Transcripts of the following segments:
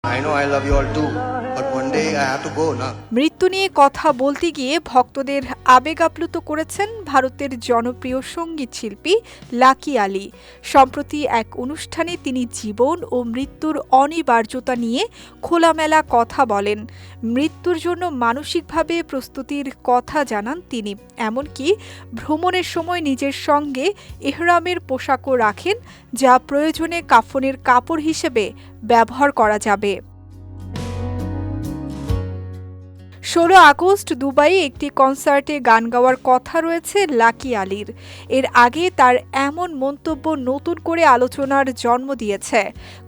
I know I love you all too, but one day I have to go, na. মৃত্যু নিয়ে কথা বলতে গিয়ে ভক্তদের আবেগ আপ্লুত করেছেন ভারতের জনপ্রিয় সঙ্গীত শিল্পী লাকি আলী। সম্প্রতি এক অনুষ্ঠানে তিনি জীবন ও মৃত্যুর অনিবার্যতা নিয়ে খোলামেলা কথা বলেন। মৃত্যুর জন্য মানসিকভাবে প্রস্তুতির কথা জানান তিনি। এমনকি ভ্রমণের সময় নিজের সঙ্গে ইহরামের পোশাকও রাখেন, যা প্রয়োজনে কাফনের কাপড় হিসেবে ব্যবহার করা যাবে। ১৬ আগস্ট দুবাইয়ে একটি কনসার্টে গান গাওয়ার কথা রয়েছে লাকি আলীর। এর আগে তার এমন মন্তব্য নতুন করে আলোচনার জন্ম দিয়েছে।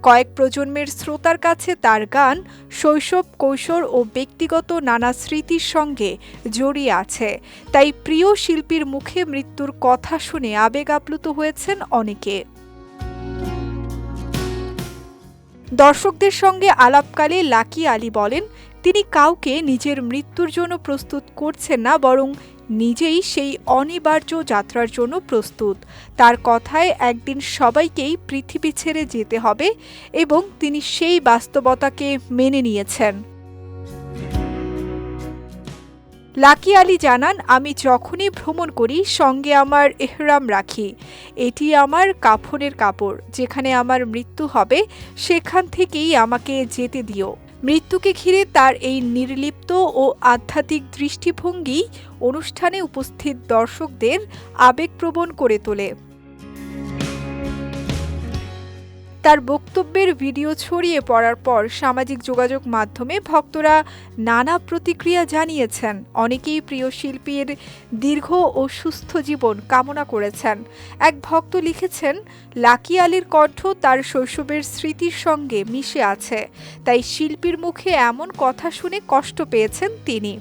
কয়েক প্রজন্মের শ্রোতার কাছে তার গান শৈশব, কৈশোর ও ব্যক্তিগত নানা স্মৃতির সঙ্গে জড়িয়ে আছে। তাই প্রিয় শিল্পীর মুখে মৃত্যুর কথা শুনে আবেগ আপ্লুত হয়েছেন অনেকে। দর্শকদের সঙ্গে আলাপকালে লাকি আলী বলেন, তিনি কাউকে নিজের মৃত্যুর জন্য প্রস্তুত করছেন না, বরং নিজেই সেই অনিবার্য যাত্রার জন্য প্রস্তুত। তার কথায় একদিন সবাইকেই পৃথিবী ছেড়ে যেতে হবে এবং তিনি সেই বাস্তবতাকে মেনে নিয়েছেন। লাকি আলী জানান, আমি যখনই ভ্রমণ করি সঙ্গে আমার ইহরাম রাখি। এটি আমার কাফনের কাপড়। যেখানে আমার মৃত্যু হবে সেখান থেকেই আমাকে যেতে দিও। মৃত্যুকে ঘিরে তার এই নির্লিপ্ত ও আধ্যাত্মিক দৃষ্টিভঙ্গি অনুষ্ঠানে উপস্থিত দর্শকদের আবেগপ্রবণ করে তোলে। তার বক্তব্যের ভিডিও ছড়িয়ে পড়ার পর সামাজিক যোগাযোগ মাধ্যমে ভক্তরা নানা প্রতিক্রিয়া জানিয়েছেন। অনেকেই প্রিয় শিল্পীর দীর্ঘ ও সুস্থ জীবন কামনা করেছেন। এক ভক্ত লিখেছেন, লাকি আলীর কণ্ঠ তার শৈশবের স্মৃতির সঙ্গে মিশে আছে, তাই শিল্পীর মুখে এমন কথা শুনে কষ্ট পেয়েছেন তিনি।